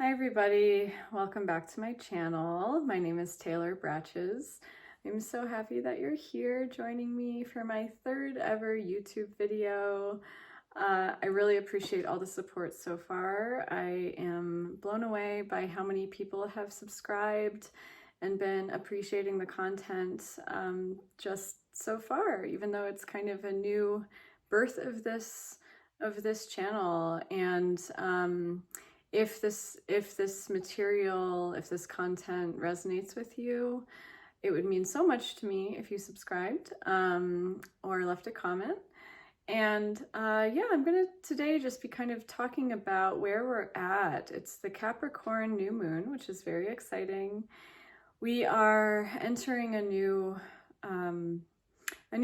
Hi everybody, welcome back to my channel. My name is Taylor Bratches. I'm so happy that you're here joining me for my third ever YouTube video. I really appreciate all the support so far. I am blown away by how many people have subscribed and been appreciating the content just so far, even though it's kind of a new birth of this channel. And if this material, if this content resonates with you, it would mean so much to me if you subscribed or left a comment. And yeah, I'm gonna today just be kind of talking about where we're at. It's the Capricorn New Moon, which is very exciting. We are entering a new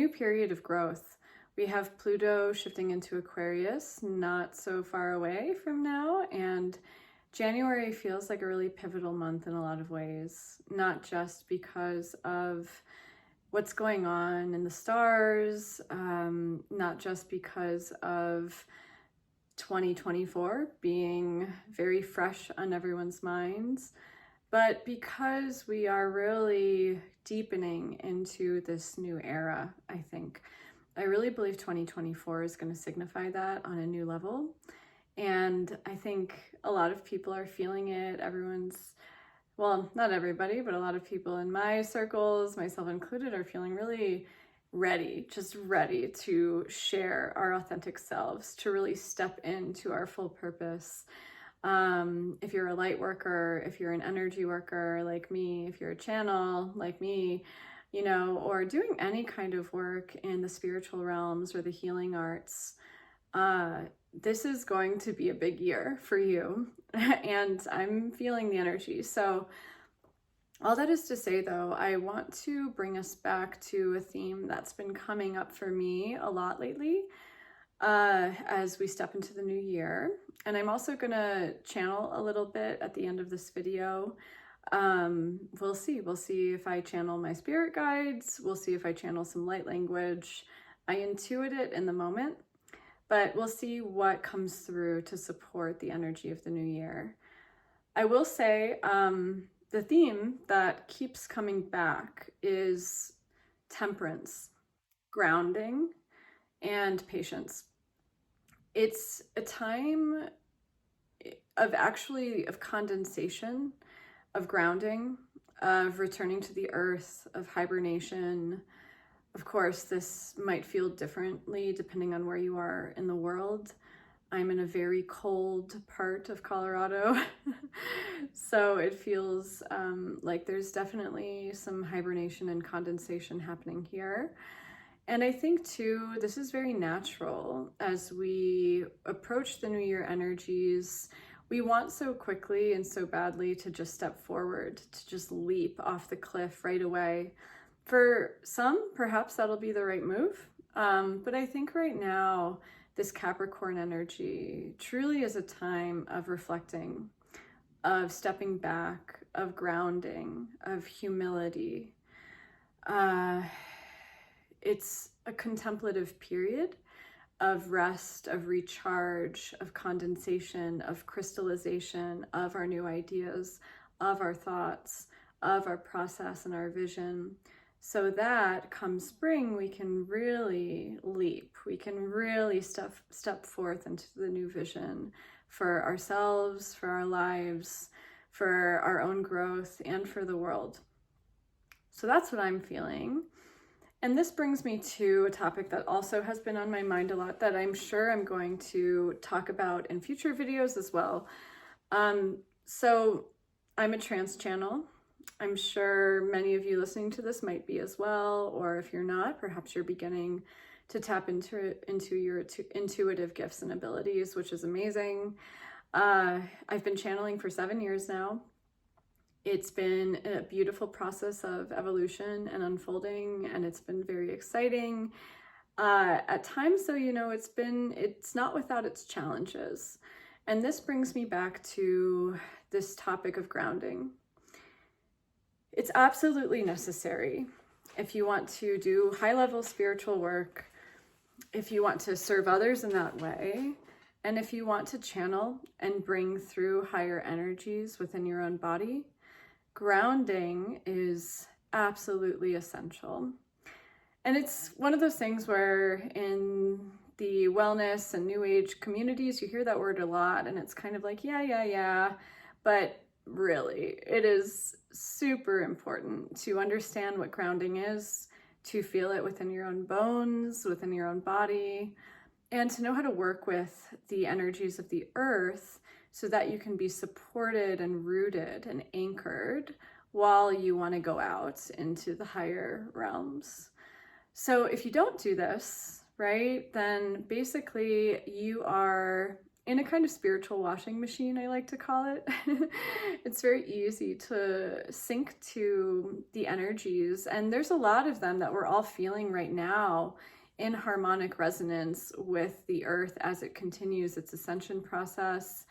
period of growth. We have Pluto shifting into Aquarius not so far away from now, and January feels like a really pivotal month in a lot of ways, not just because of what's going on in the stars, not just because of 2024 being very fresh on everyone's minds, but because we are really deepening into this new era, I think. I really believe 2024 is going to signify that on a new level. And I think a lot of people are feeling it. Well, not everybody, but a lot of people in my circles, myself included, are feeling really ready, just ready to share our authentic selves, to really step into our full purpose. If you're a light worker, if you're an energy worker like me, if you're a channel like me, you know, or doing any kind of work in the spiritual realms or the healing arts, this is going to be a big year for you. And I'm feeling the energy. So all that is to say, though, I want to bring us back to a theme that's been coming up for me a lot lately as we step into the new year. And I'm also going to channel a little bit at the end of this video. We'll see if I channel my spirit guides. We'll see if I channel some light language. I intuit it in the moment, but we'll see what comes through to support the energy of the new year. I will say, the theme that keeps coming back is temperance, grounding, and patience. It's a time of condensation, of grounding, of returning to the earth, of hibernation. Of course, this might feel differently depending on where you are in the world. I'm in a very cold part of Colorado, so it feels like there's definitely some hibernation and condensation happening here. And I think too, this is very natural as we approach the new year energies. We want so quickly and so badly to just step forward, to just leap off the cliff right away. For some, perhaps that'll be the right move. But I think right now, this Capricorn energy truly is a time of reflecting, of stepping back, of grounding, of humility. It's a contemplative period of rest, of recharge, of condensation, of crystallization of our new ideas, of our thoughts, of our process and our vision, so that come spring, we can really leap. We can really step forth into the new vision for ourselves, for our lives, for our own growth, and for the world. So that's what I'm feeling. And this brings me to a topic that also has been on my mind a lot that I'm sure I'm going to talk about in future videos as well. So I'm a trance channel. I'm sure many of you listening to this might be as well, or if you're not, perhaps you're beginning to tap into your intuitive gifts and abilities, which is amazing. I've been channeling for 7 years now. It's been a beautiful process of evolution and unfolding, and it's been very exciting. At times, though, you know, it's not without its challenges. And this brings me back to this topic of grounding. It's absolutely necessary if you want to do high-level spiritual work, if you want to serve others in that way, And if you want to channel and bring through higher energies within your own body, grounding is absolutely essential. And it's one of those things where in the wellness and new age communities, you hear that word a lot and it's kind of like, yeah. But really, it is super important to understand what grounding is, to feel it within your own bones, within your own body, and to know how to work with the energies of the earth so that you can be supported and rooted and anchored while you want to go out into the higher realms. So if you don't do this, right, then basically you are in a kind of spiritual washing machine, I like to call it. It's very easy to sink to the energies, and there's a lot of them that we're all feeling right now in harmonic resonance with the earth as it continues its ascension process.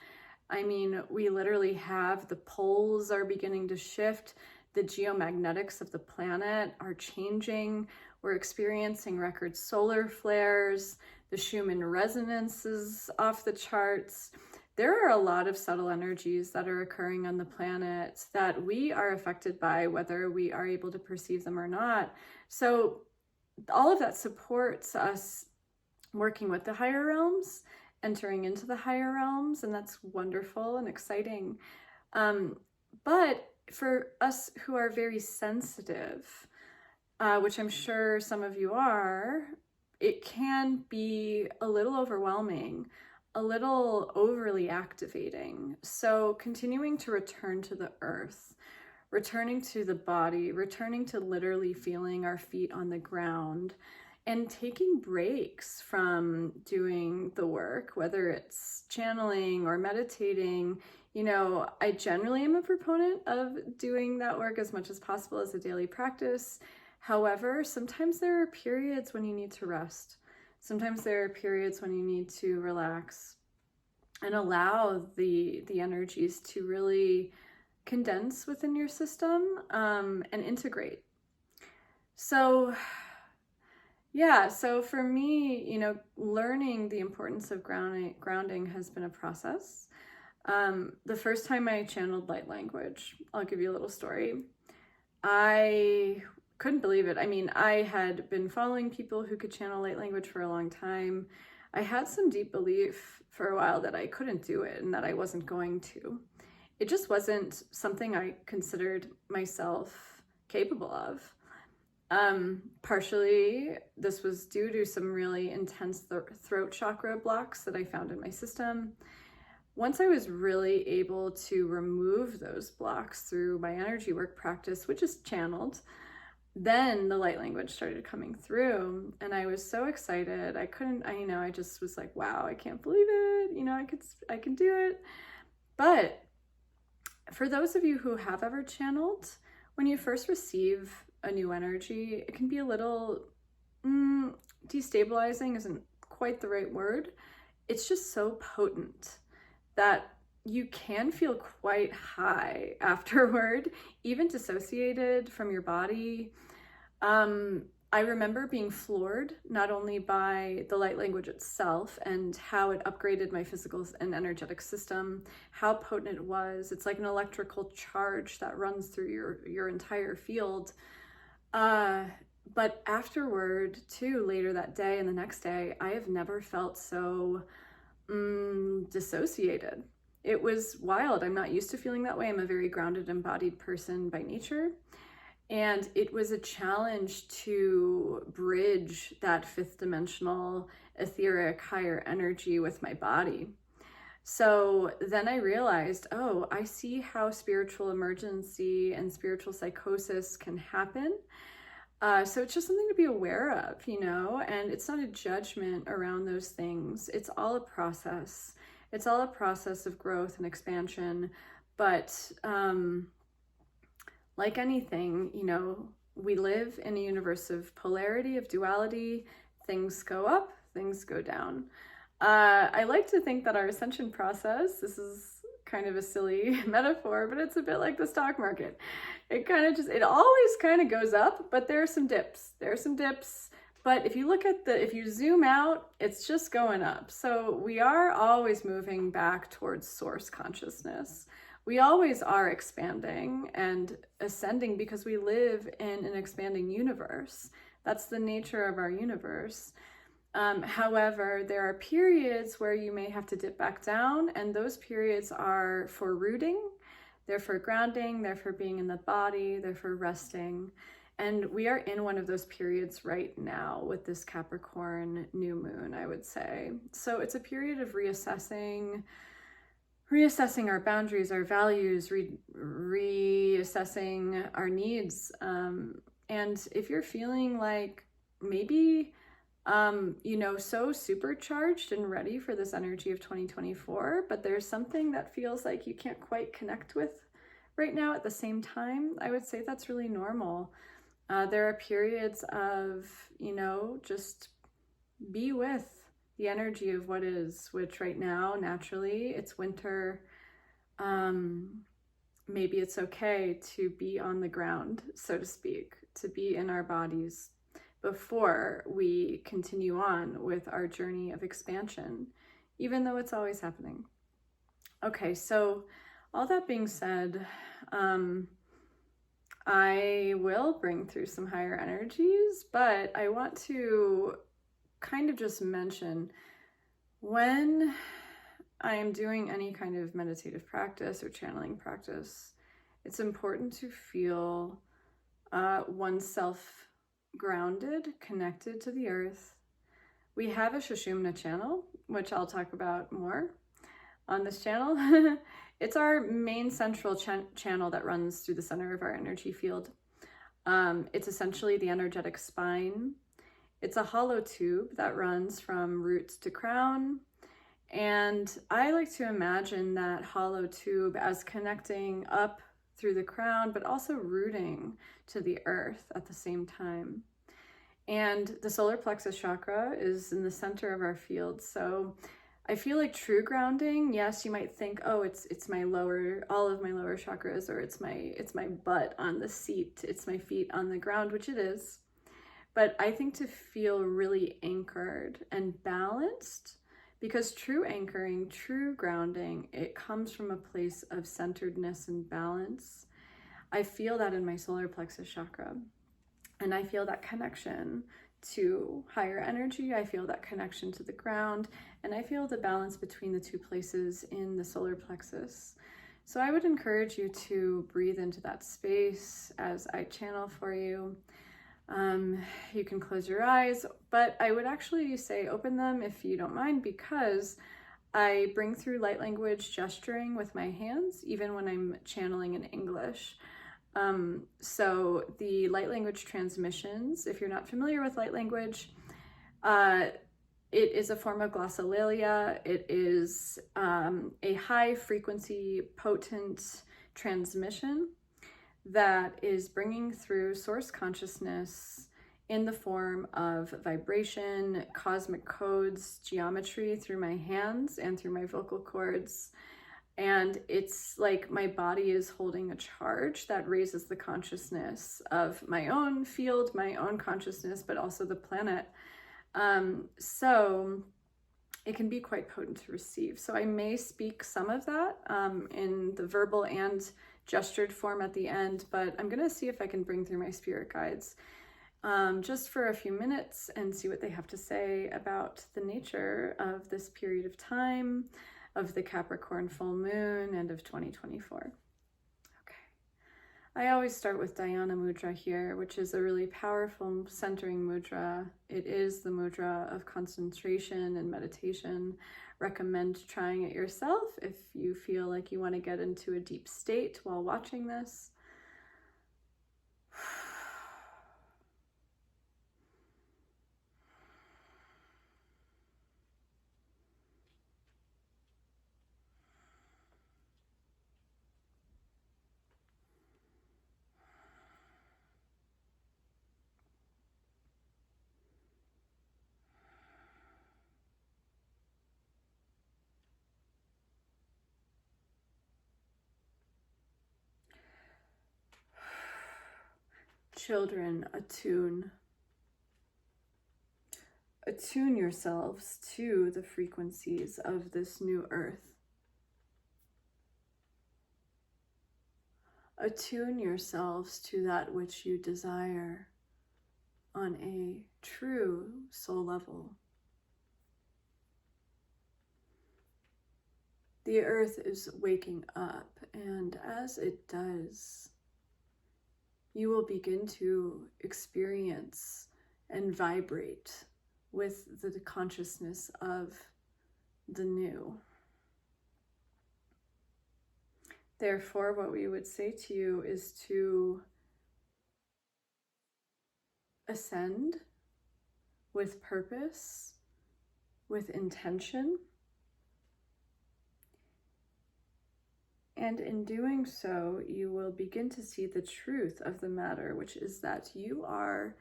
I mean, we literally have the poles are beginning to shift, the geomagnetics of the planet are changing, we're experiencing record solar flares, the Schumann resonance is off the charts. There are a lot of subtle energies that are occurring on the planet that we are affected by, whether we are able to perceive them or not. So all of that supports us working with the higher realms, entering into the higher realms, and that's wonderful and exciting. But for us who are very sensitive, which I'm sure some of you are, it can be a little overwhelming, a little overly activating. So continuing to return to the earth, returning to the body, returning to literally feeling our feet on the ground, and taking breaks from doing the work, whether it's channeling or meditating. You know, I generally am a proponent of doing that work as much as possible as a daily practice. However, sometimes there are periods when you need to rest. Sometimes there are periods when you need to relax and allow the energies to really condense within your system and integrate. So yeah, so for me, you know, learning the importance of grounding has been a process. The first time I channeled light language, I'll give you a little story. I couldn't believe it. I mean, I had been following people who could channel light language for a long time. I had some deep belief for a while that I couldn't do it and that I wasn't going to. It just wasn't something I considered myself capable of. Partially, this was due to some really intense throat chakra blocks that I found in my system. Once I was really able to remove those blocks through my energy work practice, which is channeled, then the light language started coming through and I was so excited. I just was like, wow, I can't believe it. You know, I can do it. But for those of you who have ever channeled, when you first receive a new energy, it can be a little destabilizing isn't quite the right word. It's just so potent that you can feel quite high afterward, even dissociated from your body. I remember being floored not only by the light language itself and how it upgraded my physical and energetic system, how potent it was. It's like an electrical charge that runs through your entire field. But afterward, too, later that day and the next day, I have never felt so dissociated. It was wild. I'm not used to feeling that way. I'm a very grounded, embodied person by nature. And it was a challenge to bridge that fifth dimensional, etheric, higher energy with my body. So then I realized, oh, I see how spiritual emergency and spiritual psychosis can happen. So it's just something to be aware of, you know, and it's not a judgment around those things. It's all a process. It's all a process of growth and expansion. But like anything, you know, we live in a universe of polarity, of duality. Things go up, things go down. I like to think that our ascension process, this is kind of a silly metaphor, but it's a bit like the stock market. It always kind of goes up, but there are some dips. There are some dips, But if you look at if you zoom out, it's just going up. So we are always moving back towards source consciousness. We always are expanding and ascending because we live in an expanding universe. That's the nature of our universe. However, there are periods where you may have to dip back down, and those periods are for rooting, they're for grounding, they're for being in the body, they're for resting. And we are in one of those periods right now with this Capricorn new moon, I would say. So it's a period of reassessing our boundaries, our values, reassessing our needs. And if you're feeling like maybe, so supercharged and ready for this energy of 2024, but there's something that feels like you can't quite connect with right now at the same time, I would say that's really normal. There are periods of, just be with the energy of what is, which right now, naturally, it's winter. Maybe it's okay to be on the ground, so to speak, to be in our bodies before we continue on with our journey of expansion, even though it's always happening. Okay, so all that being said, I will bring through some higher energies, but I want to kind of just mention, when I am doing any kind of meditative practice or channeling practice, it's important to feel oneself grounded, connected to the earth. We have a Sushumna channel, which I'll talk about more on this channel. It's our main central channel that runs through the center of our energy field. It's essentially the energetic spine. It's a hollow tube that runs from roots to crown. And I like to imagine that hollow tube as connecting up through the crown, but also rooting to the earth at the same time. And the solar plexus chakra is in the center of our field. So I feel like true grounding, yes, you might think, oh, it's my all of my lower chakras, or it's my butt on the seat, it's my feet on the ground, which it is. But I think to feel really anchored and balanced, because true anchoring, true grounding, it comes from a place of centeredness and balance. I feel that in my solar plexus chakra, and I feel that connection to higher energy. I feel that connection to the ground, and I feel the balance between the two places in the solar plexus. So I would encourage you to breathe into that space as I channel for you. You can close your eyes, but I would actually say open them if you don't mind, because I bring through light language gesturing with my hands, even when I'm channeling in English. So the light language transmissions, if you're not familiar with light language, it is a form of glossolalia. It is a high frequency, potent transmission that is bringing through source consciousness in the form of vibration, cosmic codes, geometry through my hands and through my vocal cords. And it's like my body is holding a charge that raises the consciousness of my own field, my own consciousness, but also the planet. So it can be quite potent to receive. So I may speak some of that in the verbal and gestured form at the end, but I'm gonna see if I can bring through my spirit guides just for a few minutes and see what they have to say about the nature of this period of time, of the Capricorn full moon, and of 2024. I always start with Dhyana Mudra here, which is a really powerful centering mudra. It is the mudra of concentration and meditation. Recommend trying it yourself if you feel like you want to get into a deep state while watching this. Children, attune. attune yourselves to the frequencies of this new earth. Attune yourselves to that which you desire on a true soul level. The earth is waking up, and as it does, you will begin to experience and vibrate with the consciousness of the new. Therefore, what we would say to you is to ascend with purpose, with intention, and in doing so, you will begin to see the truth of the matter, which is that you are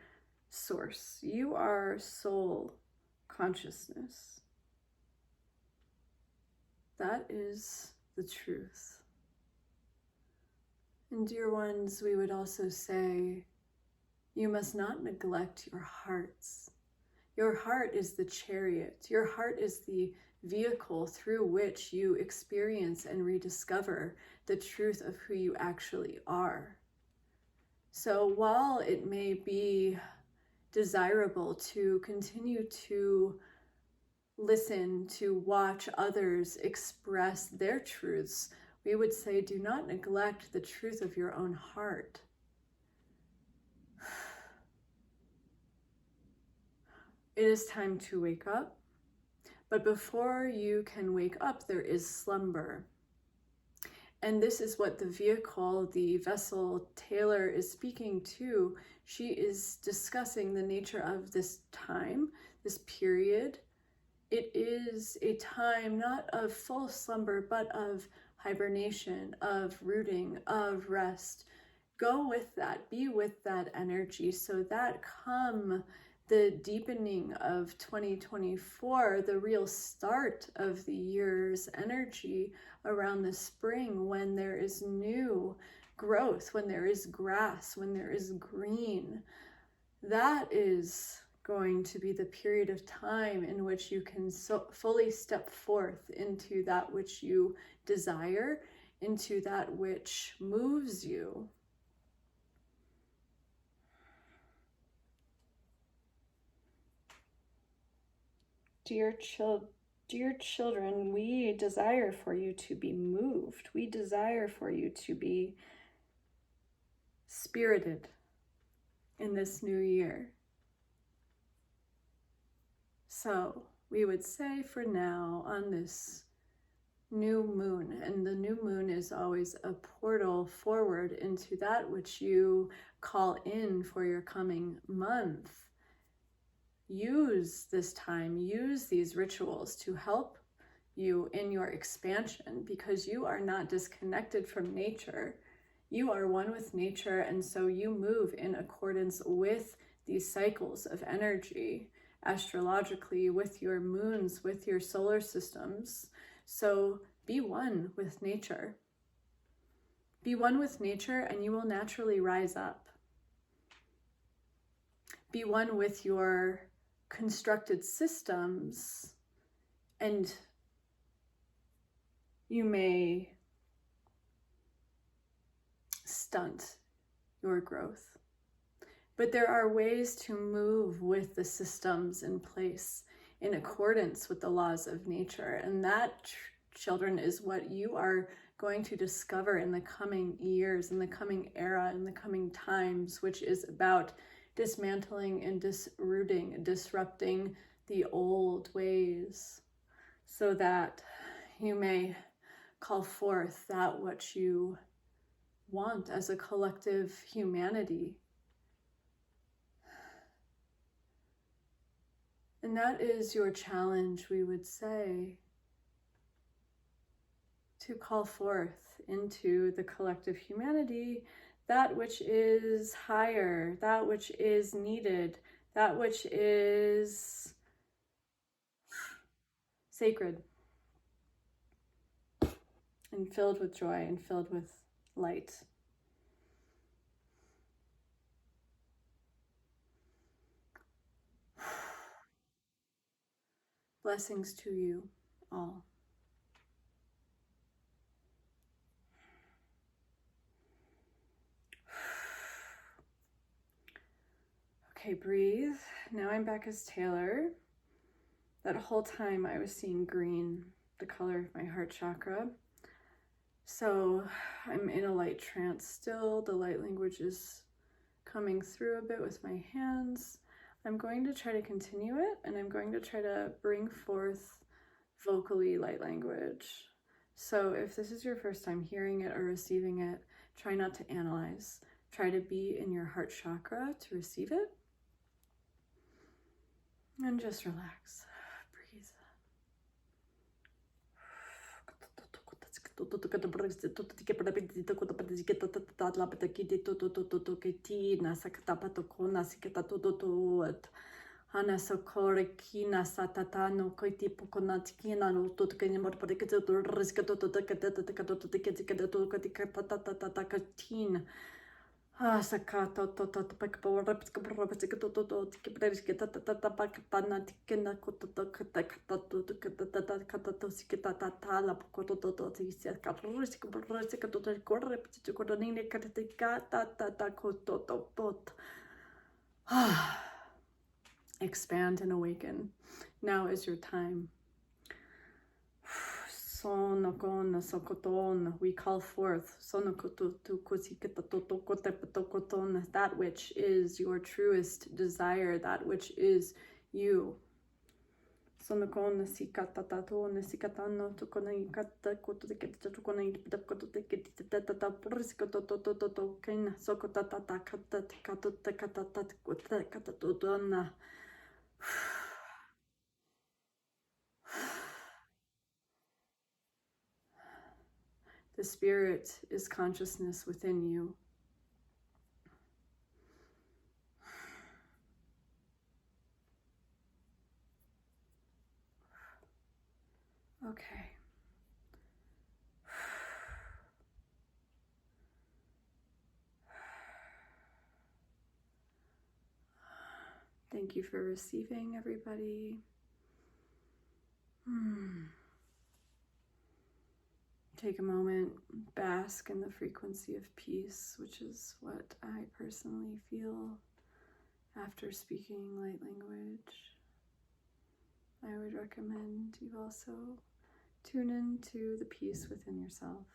source, you are soul consciousness. That is the truth. And dear ones, we would also say, you must not neglect your hearts. Your heart is the chariot. Your heart is the vehicle through which you experience and rediscover the truth of who you actually are. So while it may be desirable to continue to listen, to watch others express their truths, we would say, do not neglect the truth of your own heart. It is time to wake up, but before you can wake up, there is slumber. And this is what the vehicle, the vessel Taylor is speaking to. She is discussing the nature of this time, this period. It is a time not of full slumber, but of hibernation, of rooting, of rest. Go with that, be with that energy, so that come the deepening of 2024, the real start of the year's energy around the spring, when there is new growth, when there is grass, when there is green, that is going to be the period of time in which you can fully step forth into that which you desire, into that which moves you. Dear children, we desire for you to be moved. We desire for you to be spirited in this new year. So we would say for now, on this new moon, and the new moon is always a portal forward into that which you call in for your coming month. Use this time, use these rituals to help you in your expansion, because you are not disconnected from nature. You are one with nature, and so you move in accordance with these cycles of energy, astrologically, with your moons, with your solar systems. So be one with nature. Be one with nature, and you will naturally rise up. Be one with your constructed systems, and you may stunt your growth. But there are ways to move with the systems in place in accordance with the laws of nature, and that, children, is what you are going to discover in the coming years, in the coming era, in the coming times, which is about dismantling and disrooting, disrupting the old ways, so that you may call forth that which you want as a collective humanity. And that is your challenge, we would say, to call forth into the collective humanity that which is higher, that which is needed, that which is sacred and filled with joy and filled with light. Blessings to you all. Okay, breathe. Now I'm back as Taylor. That whole time I was seeing green, the color of my heart chakra. So I'm in a light trance still. The light language is coming through a bit with my hands. I'm going to try to continue it, and I'm going to try to bring forth vocally light language. So if this is your first time hearing it or receiving it, try not to analyze. Try to be in your heart chakra to receive it. And just relax. Breathe. Ana sokore kina satatano koiti pokonat kina no to kenya mor podiketo to risketo to katin ah sakato to pak power to pakpana tikena koto kata siketa la koto to tisia katrisk to korre to kodine kata koto to pot. Expand and awaken. Now is your time. We call forth that which is your truest desire, that which is you. The spirit is consciousness within you. Okay. Thank you for receiving, everybody. Take a moment, bask in the frequency of peace, which is what I personally feel after speaking light language. I would recommend you also tune into the peace within yourself.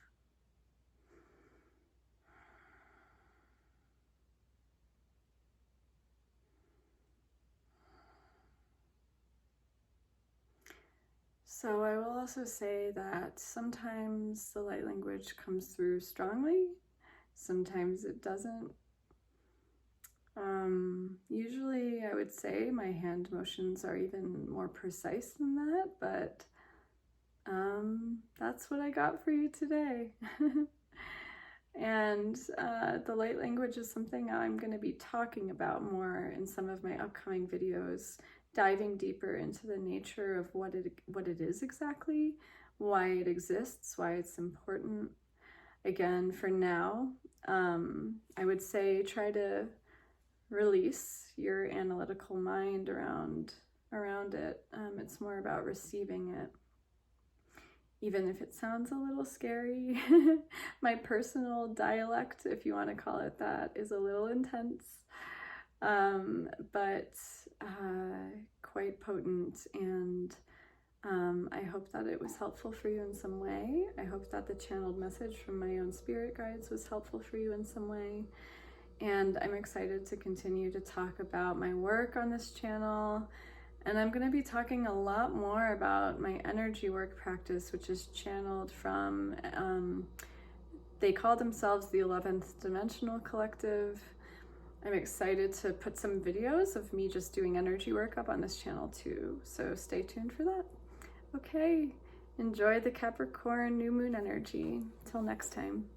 So I will also say that sometimes the light language comes through strongly, sometimes it doesn't. Usually I would say my hand motions are even more precise than that, but that's what I got for you today. And the light language is something I'm going to be talking about more in some of my upcoming videos, diving deeper into the nature of what it is exactly, why it exists, why it's important. Again, for now, I would say try to release your analytical mind around it. It's more about receiving it. Even if it sounds a little scary, my personal dialect, if you want to call it that, is a little intense, but quite potent, and I hope that it was helpful for you in some way. I hope that the channeled message from my own spirit guides was helpful for you in some way, and I'm excited to continue to talk about my work on this channel. And I'm going to be talking a lot more about my energy work practice, which is channeled from, they call themselves the 11th Dimensional Collective. I'm excited to put some videos of me just doing energy work up on this channel too, so stay tuned for that. Okay, enjoy the Capricorn New Moon energy. Till next time.